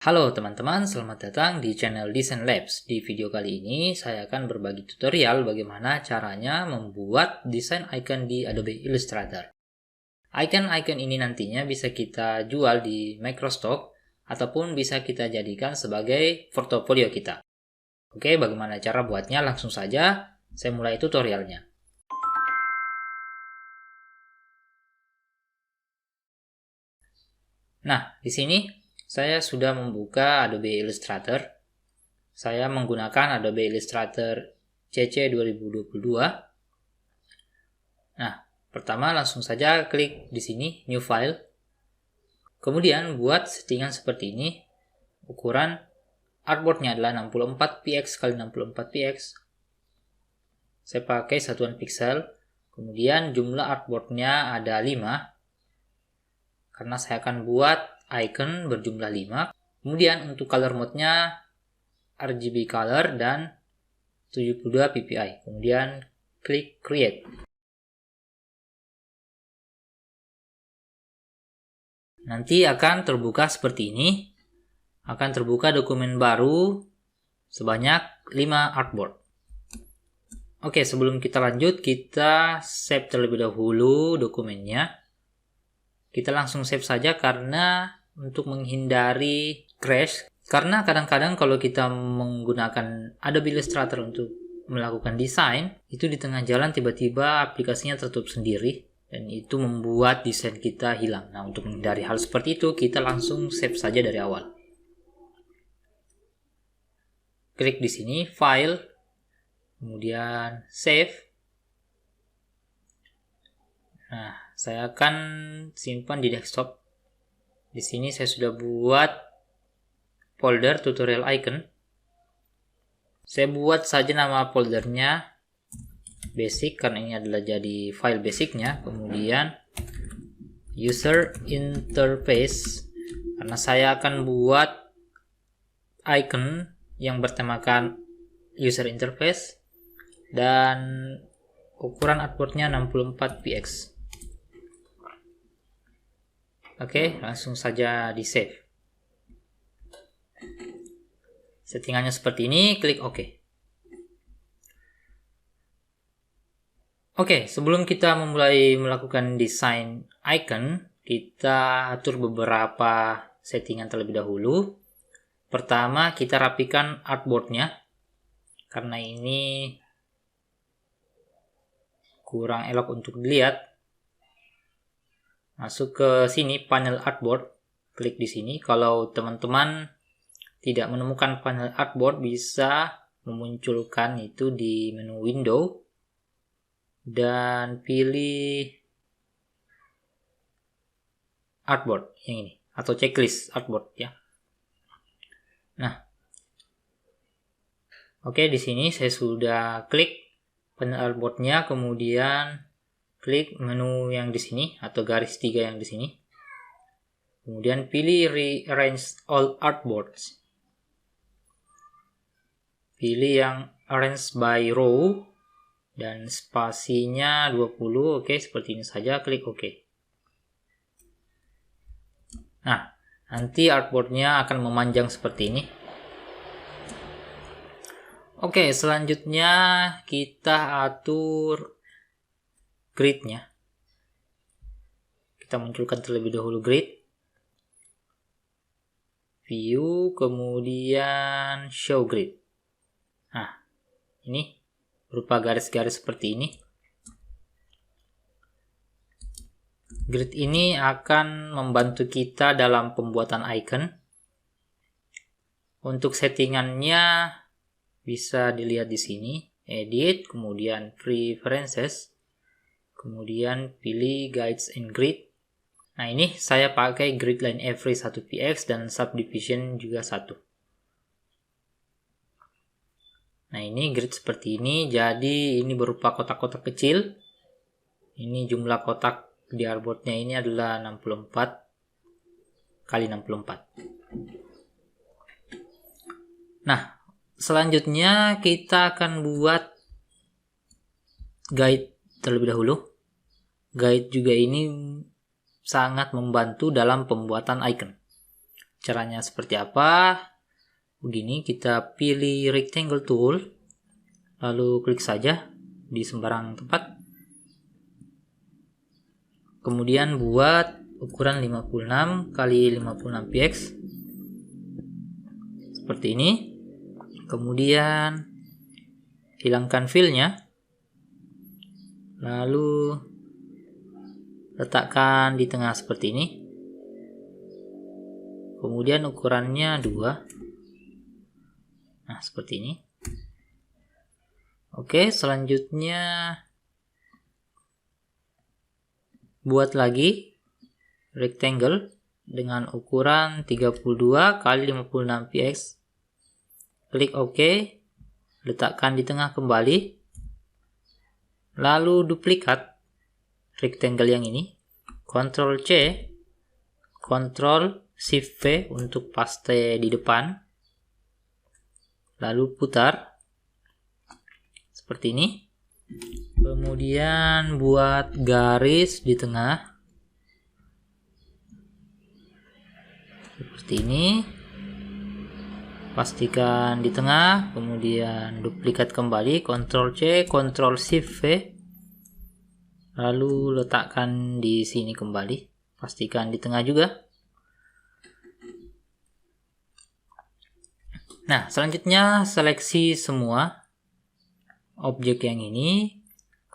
Halo teman-teman, selamat datang di channel Design Labs. Di video kali ini saya akan berbagi tutorial bagaimana caranya membuat desain icon di Adobe Illustrator. Icon-icon ini nantinya bisa kita jual di Microstock ataupun bisa kita jadikan sebagai portofolio kita. Oke, bagaimana cara buatnya? Langsung saja saya mulai tutorialnya. Nah, di sini saya sudah membuka Adobe Illustrator. Saya menggunakan Adobe Illustrator CC 2022. Nah, pertama langsung saja klik di sini New File. Kemudian buat settingan seperti ini. Ukuran artboardnya adalah 64px x 64px. Saya pakai satuan pixel. Kemudian jumlah artboardnya ada 5. Karena saya akan buat icon berjumlah 5. Kemudian untuk color mode-nya RGB color dan 72 ppi. Kemudian klik create. Nanti akan terbuka seperti ini. Akan terbuka dokumen baru sebanyak 5 artboard. Oke, sebelum kita lanjut, kita save terlebih dahulu dokumennya. Kita langsung save saja karena untuk menghindari crash. Karena kadang-kadang kalau kita menggunakan Adobe Illustrator untuk melakukan desain, itu di tengah jalan tiba-tiba aplikasinya tertutup sendiri dan itu membuat desain kita hilang. Nah, untuk menghindari hal seperti itu, kita langsung save saja dari awal. Klik di sini, File, kemudian Save. Nah, saya akan simpan di desktop. Di sini saya sudah buat folder tutorial icon. Saya buat saja nama foldernya basic karena ini adalah jadi file basicnya. Kemudian user interface karena saya akan buat icon yang bertemakan user interface dan ukuran artboardnya 64px. Oke, langsung saja di save. Settingannya seperti ini, klik OK. Oke, sebelum kita memulai melakukan desain icon, kita atur beberapa settingan terlebih dahulu. Pertama, kita rapikan artboardnya karena ini kurang elok untuk dilihat. Masuk ke sini panel artboard, klik di sini. Kalau teman-teman tidak menemukan panel artboard, bisa memunculkan itu di menu window dan pilih artboard yang ini atau checklist artboard ya. Nah, oke, di sini saya sudah klik panel artboardnya, kemudian klik menu yang di sini atau garis 3 yang di sini. Kemudian pilih Rearrange All Artboards. Pilih yang Arrange by Row dan spasinya 20. Oke, seperti ini saja. Klik OK. Nah, nanti artboardnya akan memanjang seperti ini. Oke, selanjutnya kita atur grid-nya. Kita munculkan terlebih dahulu grid, view, kemudian show grid. Nah, ini berupa garis-garis seperti ini. Grid ini akan membantu kita dalam pembuatan icon. Untuk settingannya bisa dilihat di sini, edit, kemudian preferences. Kemudian pilih Guides and Grid. Nah, ini saya pakai grid line every 1px dan subdivision juga 1. Nah, ini grid seperti ini. Jadi ini berupa kotak-kotak kecil. Ini jumlah kotak di artboardnya ini adalah 64 kali 64. Nah, selanjutnya kita akan buat guide terlebih dahulu. Guide juga ini sangat membantu dalam pembuatan icon. Caranya seperti apa? Begini, kita pilih rectangle tool, lalu klik saja di sembarang tempat. Kemudian buat ukuran 56 kali 56 px seperti ini. Kemudian hilangkan fill-nya, lalu letakkan di tengah seperti ini. Kemudian ukurannya 2. Nah, seperti ini. Oke, selanjutnya buat lagi rectangle dengan ukuran 32 kali 56 px. Klik OK, letakkan di tengah kembali, lalu duplikat rectangle yang ini, Ctrl C, Ctrl Shift V untuk paste di depan, lalu putar seperti ini. Kemudian buat garis di tengah seperti ini. Pastikan di tengah, kemudian duplikat kembali, Ctrl C, Ctrl Shift V, lalu letakkan di sini kembali, pastikan di tengah juga. Nah, selanjutnya seleksi semua objek yang ini,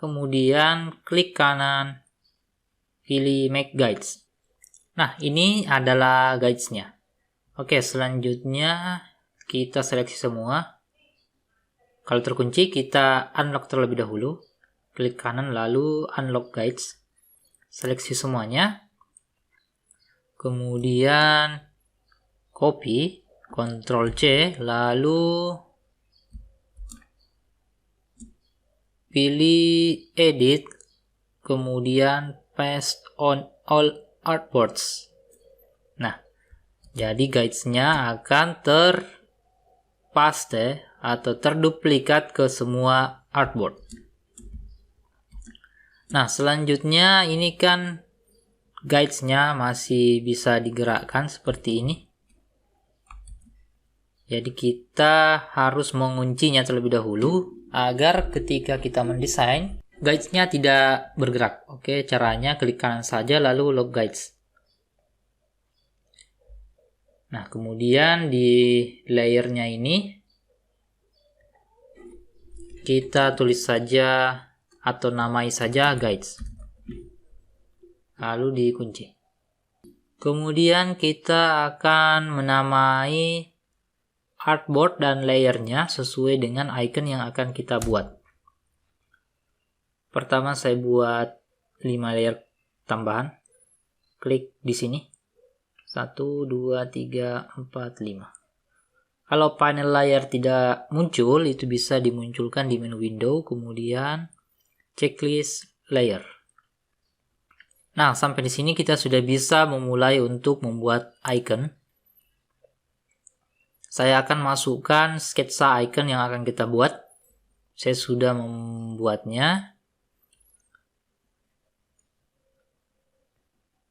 kemudian klik kanan, pilih Make Guides. Nah, ini adalah guides-nya. Oke, selanjutnya kita seleksi semua. Kalau terkunci, kita unlock terlebih dahulu. Klik kanan, lalu unlock guides. Seleksi semuanya. Kemudian copy, Ctrl C, lalu pilih edit, kemudian paste on all artboards. Nah, jadi guides-nya akan terpaste atau terduplikat ke semua artboard. Nah, selanjutnya ini kan guides-nya masih bisa digerakkan seperti ini. Jadi kita harus menguncinya terlebih dahulu agar ketika kita mendesain, guides-nya tidak bergerak. Oke, caranya klik kanan saja lalu lock guides. Nah, kemudian di layernya ini kita tulis saja atau namai saja guides. Lalu dikunci. Kemudian kita akan menamai artboard dan layernya sesuai dengan icon yang akan kita buat. Pertama saya buat 5 layer tambahan. Klik di sini. 1, 2, 3, 4, 5. Kalau panel layar tidak muncul, itu bisa dimunculkan di menu window, kemudian checklist layer. Nah, sampai di sini kita sudah bisa memulai untuk membuat icon. Saya akan masukkan sketsa icon yang akan kita buat. Saya sudah membuatnya.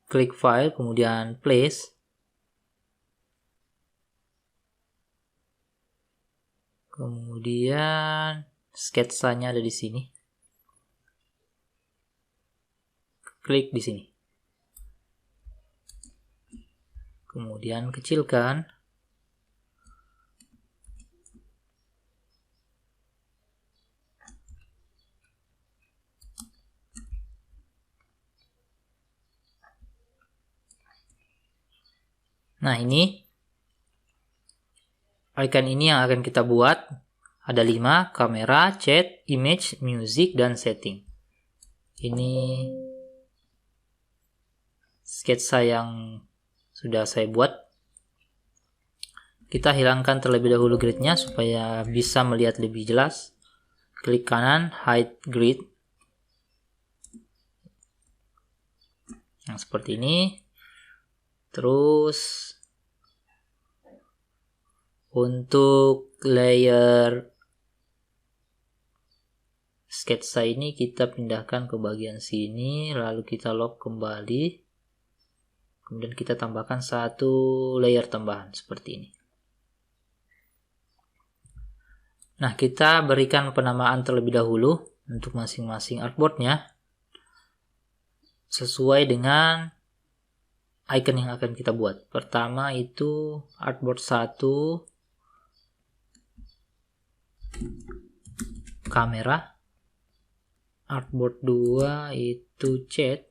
Klik file, kemudian place. Kemudian sketsanya ada di sini. Klik di sini. Kemudian kecilkan. Nah, ini icon ini yang akan kita buat. Ada 5, kamera, chat, image, music, dan setting. Ini sketsa yang sudah saya buat. Kita hilangkan terlebih dahulu grid-nya supaya bisa melihat lebih jelas. Klik kanan, hide grid. Nah, seperti ini. Terus untuk layer sketsa ini kita pindahkan ke bagian sini, lalu kita lock kembali. Kemudian kita tambahkan satu layer tambahan seperti ini. Nah, kita berikan penamaan terlebih dahulu untuk masing-masing artboardnya sesuai dengan icon yang akan kita buat. Pertama itu artboard 1 kamera, artboard 2 itu chat,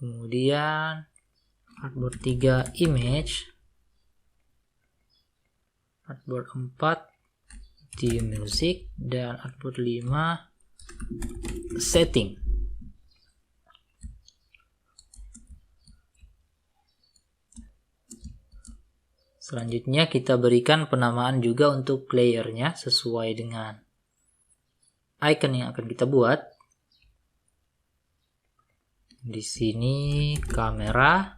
kemudian artboard 3 image, artboard 4 di music, dan artboard 5 setting. Selanjutnya kita berikan penamaan juga untuk layernya sesuai dengan icon yang akan kita buat. Di sini kamera,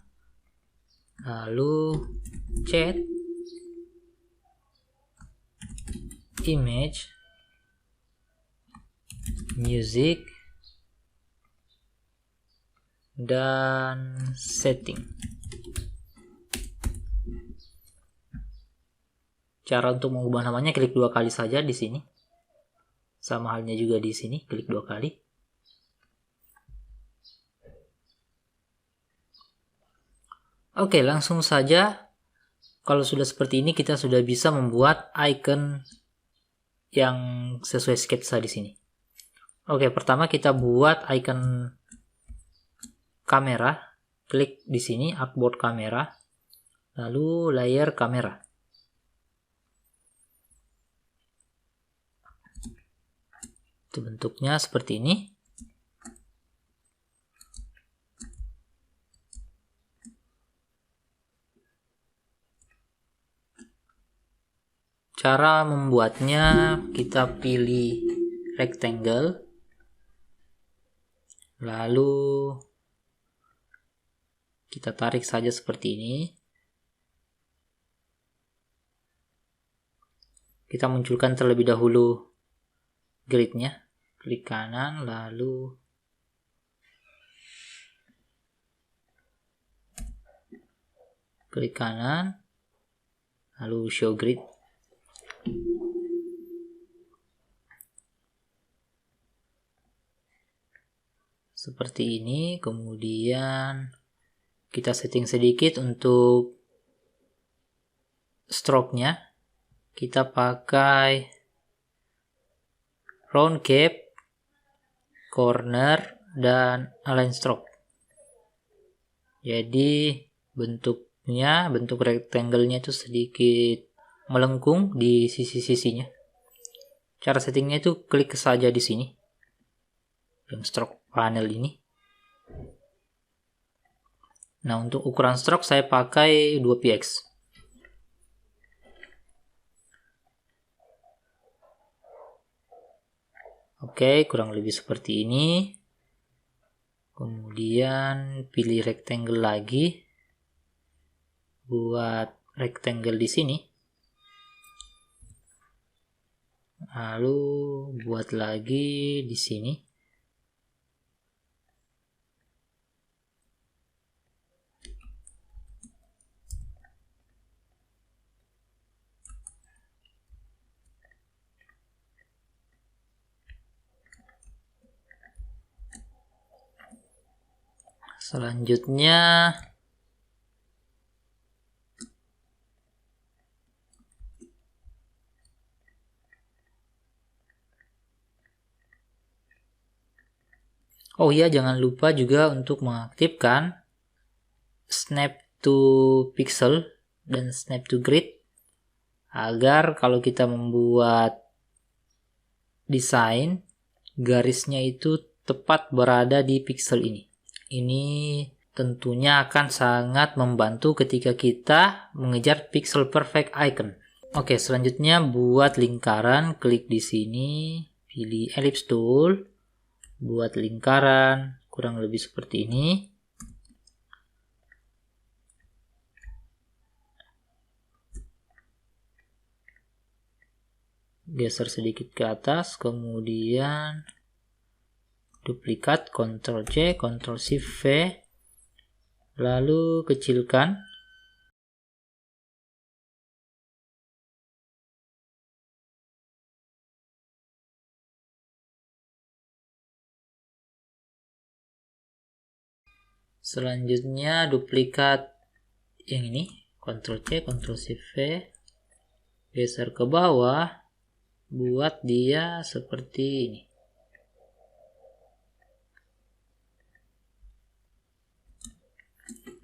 lalu chat, image, music, dan setting. Cara untuk mengubah namanya, klik 2 kali saja di sini. Sama halnya juga di sini, klik 2 kali. Oke, langsung saja. Kalau sudah seperti ini, kita sudah bisa membuat icon yang sesuai sketsa di sini. Oke, pertama kita buat icon kamera. Klik di sini, artboard kamera, lalu layer kamera. Itu bentuknya seperti ini. Cara membuatnya, kita pilih rectangle, lalu kita tarik saja seperti ini. Kita munculkan terlebih dahulu gridnya, klik kanan, lalu klik kanan, lalu show grid. Seperti ini. Kemudian kita setting sedikit untuk stroke-nya. Kita pakai round cap, corner, dan align stroke. Jadi bentuk rectangle-nya itu sedikit melengkung di sisi-sisinya. Cara settingnya itu klik saja di sini, yang stroke panel ini. Nah, untuk ukuran stroke saya pakai 2px. Oke, kurang lebih seperti ini. Kemudian pilih rectangle lagi. Buat rectangle di sini. Lalu buat lagi di sini. Selanjutnya oh iya, jangan lupa juga untuk mengaktifkan snap to pixel dan snap to grid, agar kalau kita membuat desain, garisnya itu tepat berada di pixel ini. Ini tentunya akan sangat membantu ketika kita mengejar pixel perfect icon. Oke, selanjutnya buat lingkaran, klik di sini, pilih ellipse tool, buat lingkaran kurang lebih seperti ini. Geser sedikit ke atas, kemudian duplikat, Ctrl C, Ctrl Shift V, lalu kecilkan. Selanjutnya duplikat yang ini, Ctrl C, Ctrl Shift V, geser ke bawah, buat dia seperti ini.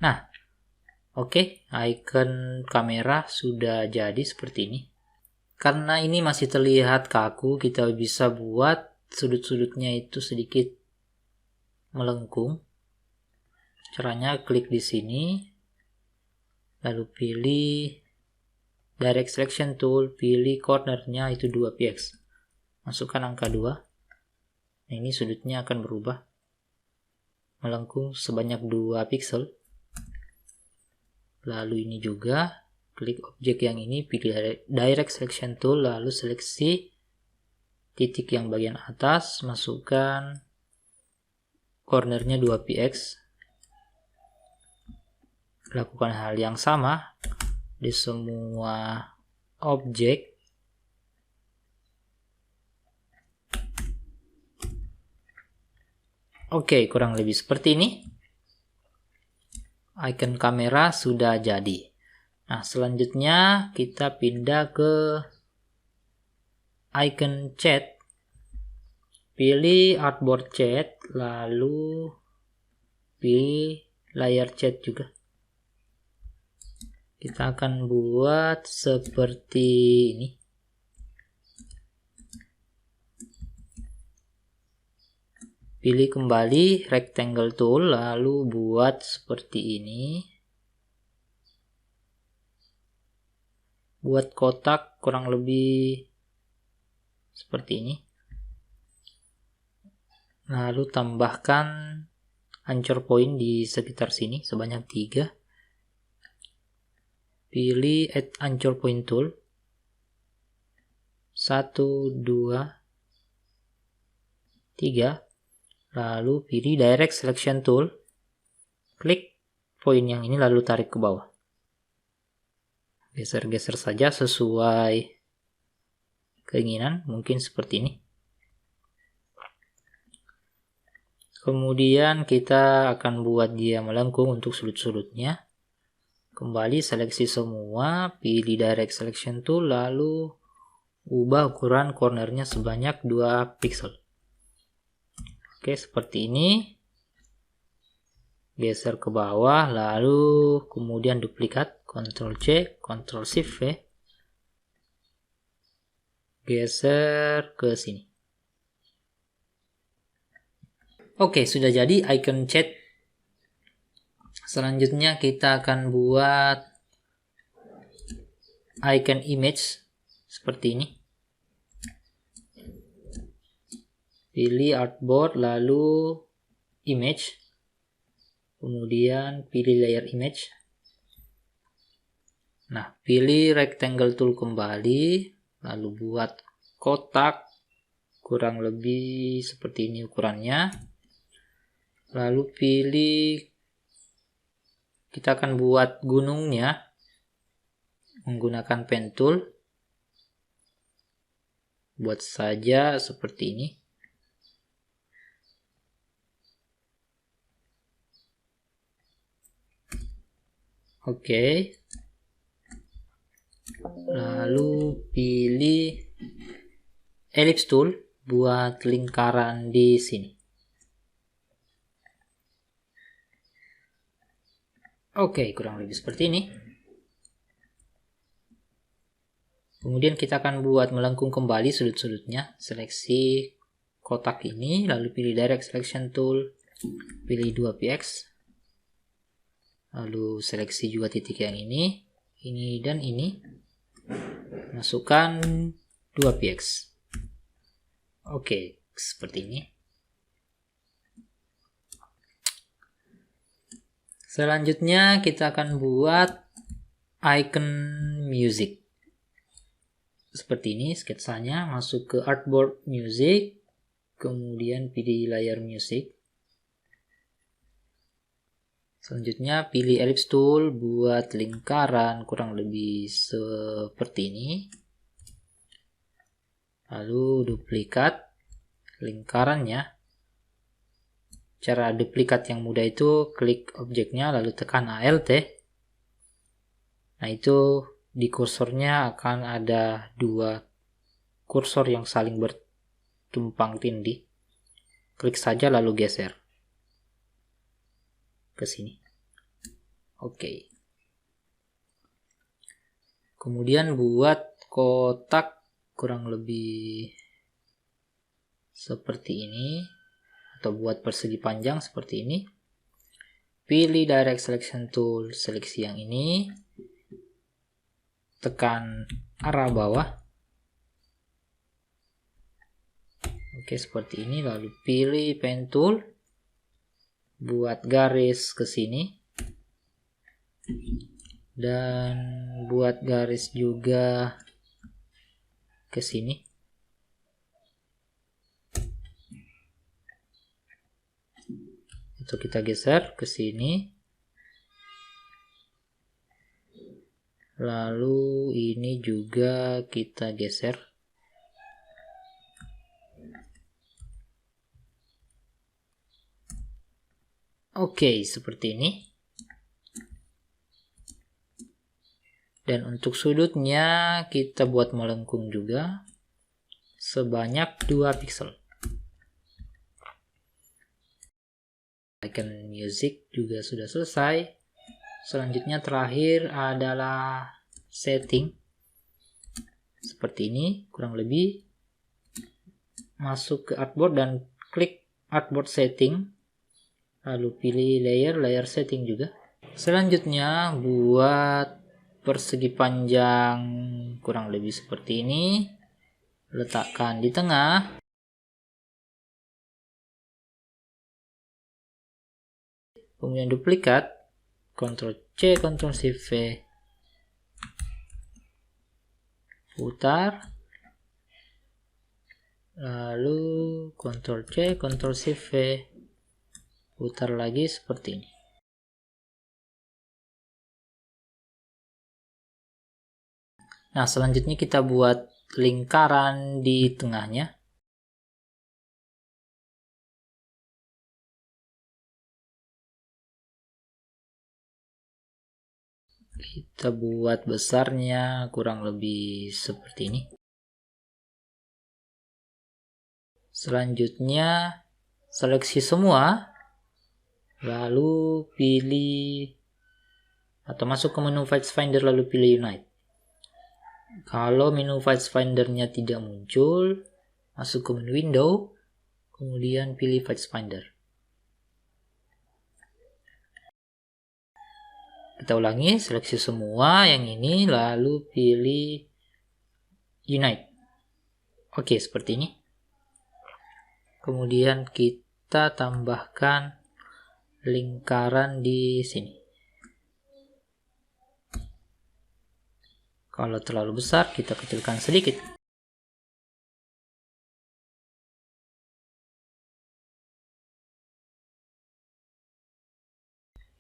Nah, oke, icon kamera sudah jadi seperti ini. Karena ini masih terlihat kaku, kita bisa buat sudut-sudutnya itu sedikit melengkung. Caranya klik di sini, lalu pilih Direct Selection Tool, pilih cornernya itu 2px. Masukkan angka 2. Nah, ini sudutnya akan berubah melengkung sebanyak 2 pixel. Lalu ini juga, klik objek yang ini, pilih Direct Selection Tool, lalu seleksi titik yang bagian atas, masukkan cornernya 2px. Lakukan hal yang sama di semua objek. Oke, kurang lebih seperti ini. Icon kamera sudah jadi. Nah, selanjutnya kita pindah ke icon chat. Pilih artboard chat, lalu pilih layar chat juga. Kita akan buat seperti ini. Pilih kembali rectangle tool, lalu buat seperti ini. Buat kotak kurang lebih seperti ini. Lalu tambahkan anchor point di sekitar sini sebanyak 3. Pilih Add Anchor Point Tool. 1, 2, 3. Lalu pilih Direct Selection Tool. Klik poin yang ini lalu tarik ke bawah. Geser-geser saja sesuai keinginan, mungkin seperti ini. Kemudian kita akan buat dia melengkung untuk sudut-sudutnya. Kembali seleksi semua, pilih Direct Selection Tool, lalu ubah ukuran cornernya sebanyak 2 pixel. Oke, seperti ini. Geser ke bawah, lalu kemudian duplikat, Ctrl C, Ctrl Shift V. Geser ke sini. Oke, sudah jadi icon chat. Selanjutnya kita akan buat icon image seperti ini. Pilih artboard, lalu image. Kemudian pilih layer image. Nah, pilih rectangle tool kembali, lalu buat kotak kurang lebih seperti ini ukurannya. Lalu pilih, kita akan buat gunungnya menggunakan pen tool. Buat saja seperti ini. Oke. Lalu pilih ellipse tool buat lingkaran di sini. Oke, kurang lebih seperti ini. Kemudian kita akan buat melengkung kembali sudut-sudutnya. Seleksi kotak ini, lalu pilih Direct Selection Tool, pilih 2px. Lalu seleksi juga titik yang ini dan ini. Masukkan 2px. Oke, seperti ini. Selanjutnya kita akan buat icon music. Seperti ini sketsanya, masuk ke artboard music, kemudian pilih layer music. Selanjutnya pilih ellipse tool buat lingkaran kurang lebih seperti ini. Lalu duplikat lingkarannya. Cara duplikat yang mudah itu klik objeknya lalu tekan Alt. Nah, itu di kursornya akan ada dua kursor yang saling bertumpang tindih. Klik saja lalu geser ke sini. Oke. Kemudian buat kotak kurang lebih seperti ini, atau buat persegi panjang seperti ini. Pilih Direct Selection Tool, seleksi yang ini, tekan arah bawah. Oke, seperti ini. Lalu pilih Pen Tool, buat garis ke sini. Dan buat garis juga ke sini. Itu kita geser ke sini. Lalu ini juga kita geser. Oke, seperti ini. Dan untuk sudutnya kita buat melengkung juga sebanyak 2 pixel. Icon music juga sudah selesai. Selanjutnya terakhir adalah setting. Seperti ini kurang lebih. Masuk ke artboard dan klik artboard setting. Lalu pilih layer setting juga. Selanjutnya buat persegi panjang kurang lebih seperti ini. Letakkan di tengah. Kemudian duplikat. Ctrl C, Ctrl Shift V. Putar. Lalu Ctrl C, Ctrl Shift V. Putar lagi seperti ini. Nah, selanjutnya kita buat lingkaran di tengahnya. Kita buat besarnya kurang lebih seperti ini. Selanjutnya seleksi semua. Lalu pilih atau masuk ke menu Fight Finder lalu pilih Unite. Kalau menu Fight Finder-nya tidak muncul, masuk ke menu Window, kemudian pilih Fight Finder. Kita ulangi, seleksi semua yang ini, lalu pilih Unite. Oke, seperti ini. Kemudian kita tambahkan lingkaran di sini. Kalau terlalu besar, kita kecilkan sedikit.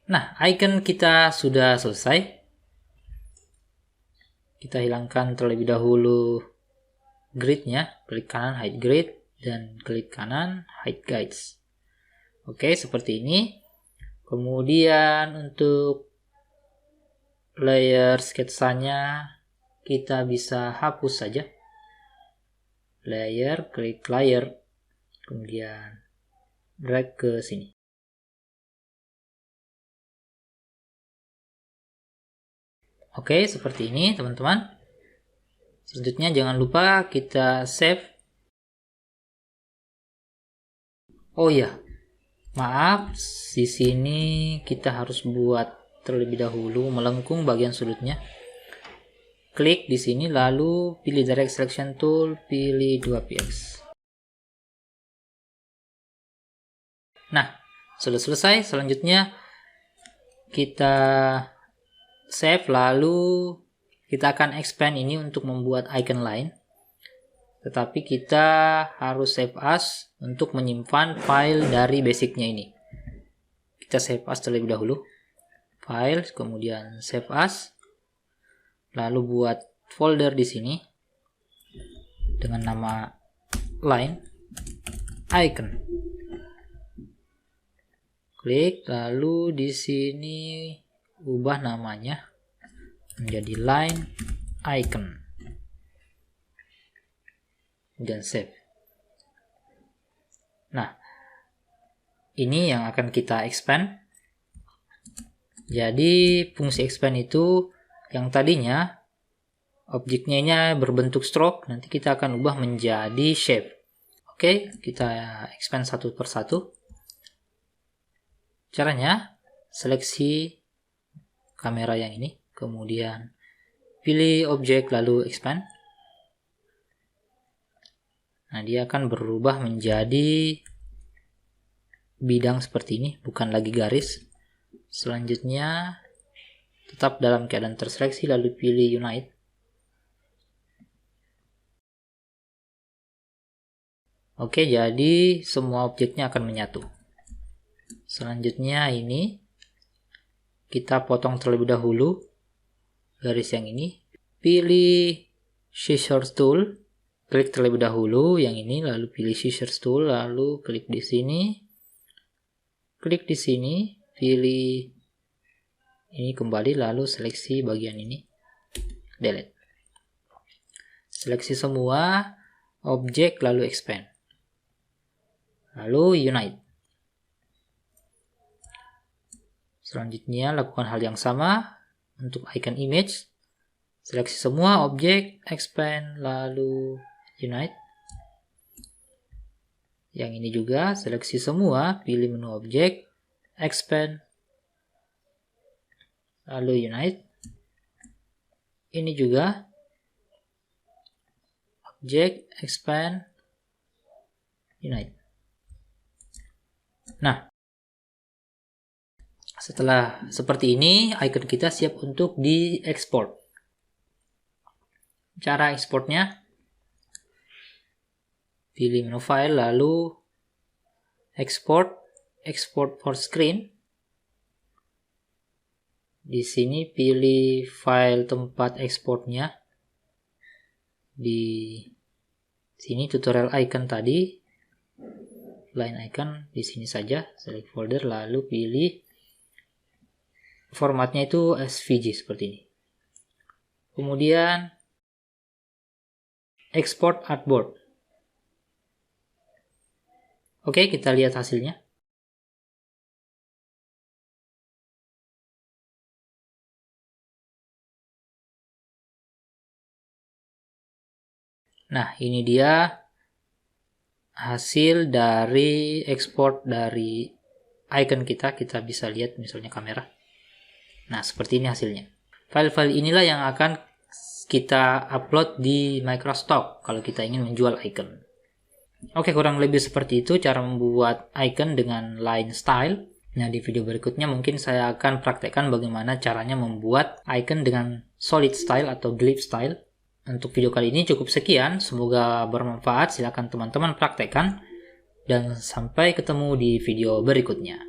Nah, icon kita sudah selesai. Kita hilangkan terlebih dahulu grid-nya. Klik kanan hide grid dan klik kanan hide guides. Oke, seperti ini. Kemudian untuk layer sketsanya kita bisa hapus saja. Layer, klik layer. Kemudian drag ke sini. Oke, seperti ini teman-teman. Selanjutnya jangan lupa kita save. Oh ya, maaf, di sini kita harus buat terlebih dahulu melengkung bagian sudutnya. Klik di sini lalu pilih Direct Selection Tool, pilih 2px. Nah, sudah selesai. Selanjutnya kita save, lalu kita akan expand ini untuk membuat icon lain. tetapi kita harus save as untuk menyimpan file dari basicnya ini. Kita save as terlebih dahulu, file, kemudian save as, lalu buat folder di sini dengan nama line icon. Klik, lalu di sini ubah namanya menjadi line icon dan save. Nah, ini yang akan kita expand. Jadi fungsi expand itu yang tadinya objeknya ini berbentuk stroke, nanti kita akan ubah menjadi shape. Oke, kita expand satu persatu. Caranya, seleksi kamera yang ini, kemudian pilih objek lalu expand. Nah, dia akan berubah menjadi bidang seperti ini, bukan lagi garis. Selanjutnya, tetap dalam keadaan terseleksi lalu pilih unite. Oke, jadi semua objeknya akan menyatu. Selanjutnya ini kita potong terlebih dahulu garis yang ini. Pilih scissors tool, klik terlebih dahulu yang ini, lalu pilih scissors tool, lalu klik di sini. Klik di sini, pilih ini kembali, lalu seleksi bagian ini, delete. Seleksi semua objek lalu expand. Lalu unite. Selanjutnya lakukan hal yang sama untuk icon image. Seleksi semua objek, expand, lalu unite. Yang ini juga seleksi semua, pilih menu objek, expand, lalu unite. Ini juga objek, expand, unite. Nah, setelah seperti ini, icon kita siap untuk diekspor. Cara ekspornya, pilih menu file, lalu export for screen. Di sini pilih file tempat ekspornya. Di sini tutorial icon tadi, line icon di sini saja, select folder, lalu pilih formatnya itu SVG seperti ini. Kemudian export artboard. Oke, kita lihat hasilnya. Nah, ini dia hasil dari ekspor dari icon kita. Kita bisa lihat misalnya kamera. Nah, seperti ini hasilnya. File-file inilah yang akan kita upload di Microstock kalau kita ingin menjual icon. Oke, kurang lebih seperti itu cara membuat icon dengan line style. Nah, di video berikutnya mungkin saya akan praktekkan bagaimana caranya membuat icon dengan solid style atau glyph style. Untuk video kali ini cukup sekian, semoga bermanfaat. Silakan teman-teman praktekkan dan sampai ketemu di video berikutnya.